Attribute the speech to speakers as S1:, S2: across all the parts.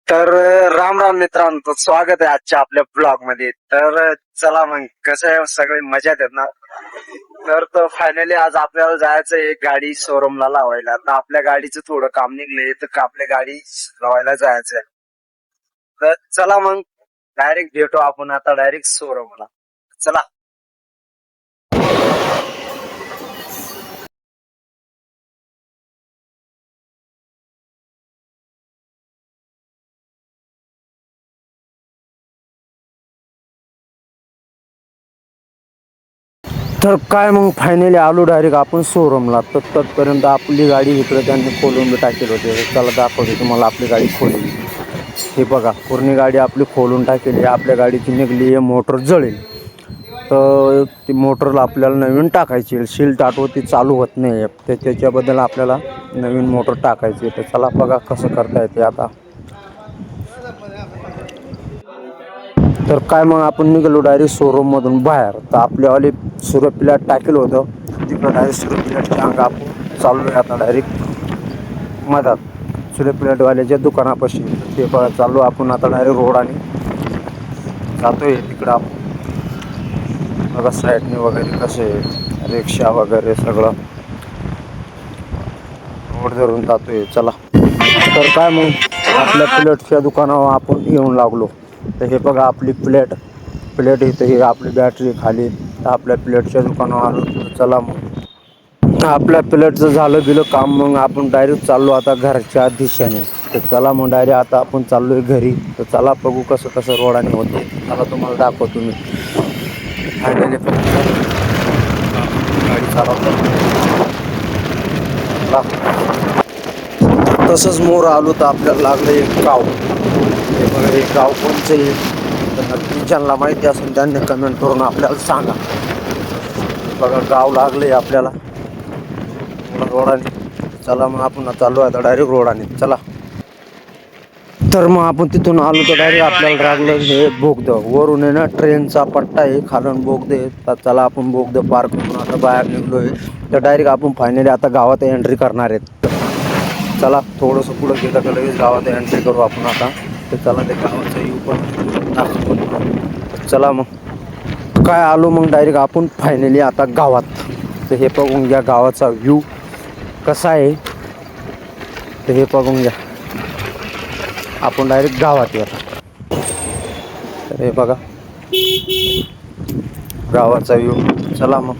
S1: तर राम राम मित्रांनो, स्वागत आहे आजच्या आपल्या ब्लॉग मध्ये. तर चला मग, कसं आहे, सगळे मजेत आहेत ना? तर फायनली आज आपल्याला जायचं आहे गाडी शोरूमला लावायला. तर आपल्या गाडीचं थोडं काम निघलंय, तर आपल्या गाडी लावायला जायचंय. तर चला मग, डायरेक्ट भेटू आपण आता डायरेक्ट शोरूमला. चला. तर काय मग, फायनली आलो डायरेक्ट आपण शोरूमला. तर तत्पर्यंत आपली गाडी इकडे त्यांनी खोलून टाकेल होते. त्याला दाखवते तुम्हाला आपली गाडी खोलली. हे बघा, पूर्ण गाडी आपली खोलून टाकेली. आपल्या गाडीची निघली आहे मोटर जळेल. तर ती मोटरला आपल्याला नवीन टाकायची. शील टाटव ती चालू होत नाही. तर त्याच्याबद्दल आपल्याला नवीन मोटर टाकायची. तर चला बघा कसं करता येते आता. तर काय मग, आपण निघालो डायरेक्ट शोरूममधून बाहेर. तर आपल्यावाले सुरत प्लॅट टाकेल होतं, तिकडं डायरेक्ट सुरत प्लॅटच्या अंग आपण चाललो आहे आता डायरेक्ट मधात सुरत प्लॅटवाल्याच्या दुकानापाशी. ते चाललो आपण आता डायरेक्ट रोडाने जातोय तिकडं. आपण बघा साईडने वगैरे कसे रिक्षा वगैरे सगळं रोड धरून जातोय. चला. तर काय मग, आपल्या प्लेटच्या दुकानावर आपण येऊन लागलो. तर हे बघा आपली प्लेट इथं, ही आपली बॅटरी खाली. तर आपल्या प्लेटच्या दुकानावर आलो. चला मग, आपल्या प्लेटचं झालं गेलं काम. मग आपण डायरेक्ट चाललो आता घरच्या दिशेने. तर चला मग, डायरेक्ट आता आपण चाललोय घरी. तर चला बघू कसं कसं रोडाने होते. चला तुम्हाला दाखवतो मी. फायनली गाडी चालवतो. तसंच मोर आलो तर आपल्याला लागलं एक गाव. हे बघा, हे गाव कोणचं आहे तर नक्की ज्यांना माहिती असेल त्यांनी कमेंट करून आपल्याला सांगा. बघा, गाव लागलंय आपल्याला रोडाने. चला मग, आपण चालू आहे आता डायरेक्ट रोडाने. चला. तर मग आपण तिथून आलो तर डायरेक्ट आपल्याला लागलं हे बोगद. वरून आहे ना ट्रेनचा पट्टा आहे, खालून बोगद आहे. तर चला आपण बोगद पार करून आता बाहेर निघलोय. तर डायरेक्ट आपण फायनली आता गावात एंट्री करणार आहेत. चला, थोडंसं पुढं गेलं तर लगेच गावात एंट्री करू आपण आता. तर चला, ते गावाचा व्ह्यू पण दाखवतो. चला मग, काय आलो मग डायरेक्ट आपण फायनली आता गावात. तर हे बघून घ्या गावाचा व्ह्यू कसा आहे. तर हे बघून घ्या, आपण डायरेक्ट गावात येतो. तर हे बघा गावाचा व्ह्यू. चला मग.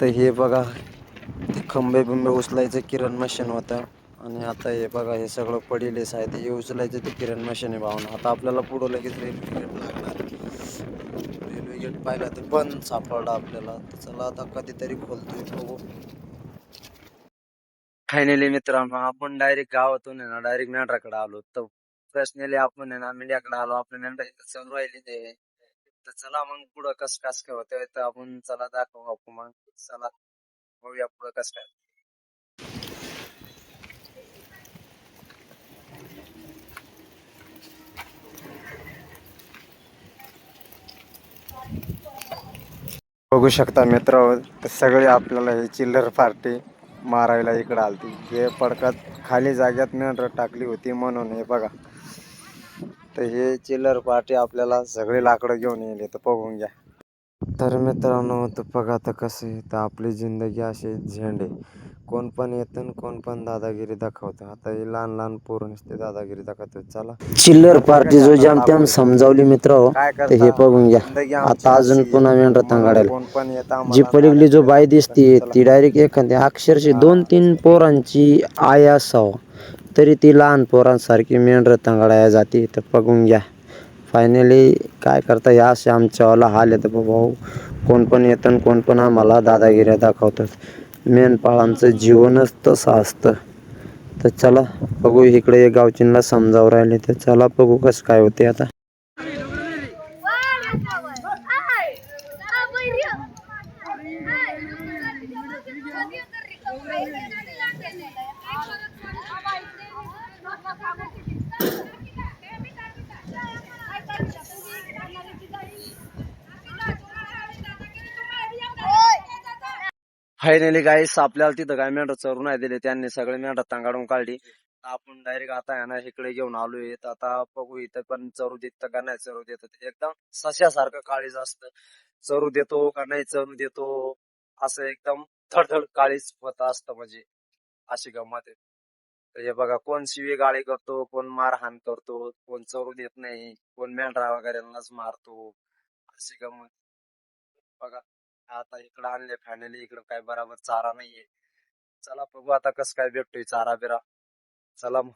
S1: तर हे बघा, ते खंबे बिंबे उचलायचं किरण मशीन होतं. आणि आता हे बघा, हे सगळं पडिलेच आहे. ते उचलायचं ते किरण मशीन आहे भावना. आता आपल्याला पुढं लगेच रेल्वे गेट लागणार. रेल्वे गेट पाहिला तर बंद सापडला आपल्याला. तर चला आता कधीतरी खोलतोय बघू. फायनली मित्रांनो, आपण डायरेक्ट गावातून आहे ना डायरेक्ट मेंढराकडे आलो. तर पर्सनली आपण आहे ना मेंढ्याकडे आलो. आपल्या मेंढरा चालू राहिली ते. तर चला मग, पुढं कसं कसं काय होतंय तर आपण चला दाखवू आपण. मग चला बघूया पुढं कसं काय. बघू शकता मित्र, सगळे आपल्याला हे चिल्लर पार्टी मारायला इकडे आलती. हे पडकात खाली जाग्यात मेंढर टाकली होती म्हणून. हे बघा, तर हे चिल्लर पार्टी आपल्याला सगळे लाकडं घेऊन येईल. तर बघून घ्या. तर मित्रांनो, तर बघा आता कसं आहे. तर आपली जिंदगी अशी झेंडे, कोण पण येतं कोण पण दादागिरी दाखवतं. आता हे लहान लहान पोरं नुसते दादागिरी दाखवतात. चला, चिल्लर पार्टी जो जामत्याम समजावली मित्र. तर हे बघून घ्या. आता अजून पुन्हा मेंढर तांगाड्याला जी पलीकडली जो बाई दिसते ती डायरेक्ट एखाद्या अक्षरशः 2-3 पोरांची आई असावं तरी ती लहान पोरांसारखी मेंढर तांगाड्या जाते. तर बघून घ्या. फायनली काय करता, या असे आमच्यावाला हाल येतं भाऊ. कोण पण येतं कोण पण आम्हाला दादागिऱ्या दाखवतात. मेंढपाळांचं जीवनच तसं असतं. तर चला बघू, इकडे गावचींना समजावून राहिले. तर चला बघू कसं काय होते आता. फायनली गाईस आपल्याला तिथं काय मेंढर चरू नाही दिले, त्यांनी सगळे मेंढर तांगाडून काढली. आपण डायरेक्ट आता आहे ना इकडे घेऊन आलोय. तर आता बघू इथं पण चरू देत का नाही चरू देत. एकदम सश्यासारखं काळीज असतं. चरू देतो का नाही चरू देतो असं एकदम थडथड काळीज होत असतं, म्हणजे अशी गंमत आहे. तर हे बघा, कोण शिवी गाळी करतो, कोण मारहाण करतो, कोण चरू देत नाही, कोण मेंढरा वगैरेलाच मारतो, अशी गंमत. बघा आता इकडं आणले फायनली, इकडं काय बराबर चारा नाहीये. चला बघू आता कसं काय भेटतोय चारा बिरा. चला मग.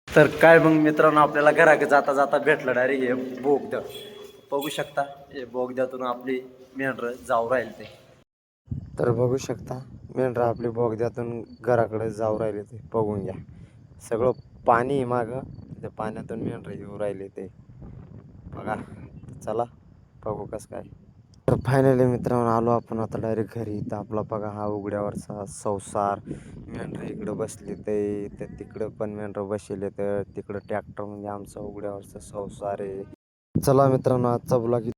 S1: तर काय मग मित्रांनो, आपल्याला घराकडे जाता जाता भेटलं डायरेक्ट हे बोगद. बघू शकता हे बोगद्यातून आपली मेंढर जाऊ राहील ते. तर बघू शकता मेंढर आपली बोगद्यातून घराकडे जाऊ राहिले ते, बघून घ्या. सगळं पाणी माग, त्या पाण्यातून मेंढर येऊ राहिले ते बघा. चला बघू कसं काय. तर फायनली मित्रांनो आलो आपण आता डायरेक्ट घरी. तर आपला बघा हा उघड्यावरचा संसार. मेंढर इकडं बसले ते, तर तिकडं पण मेंढर बसले, तर तिकडं ट्रॅक्टर म्हणजे आमचा उघड्यावरचा संसार आहे. चला मित्रांनो, आजचा ब्लॉग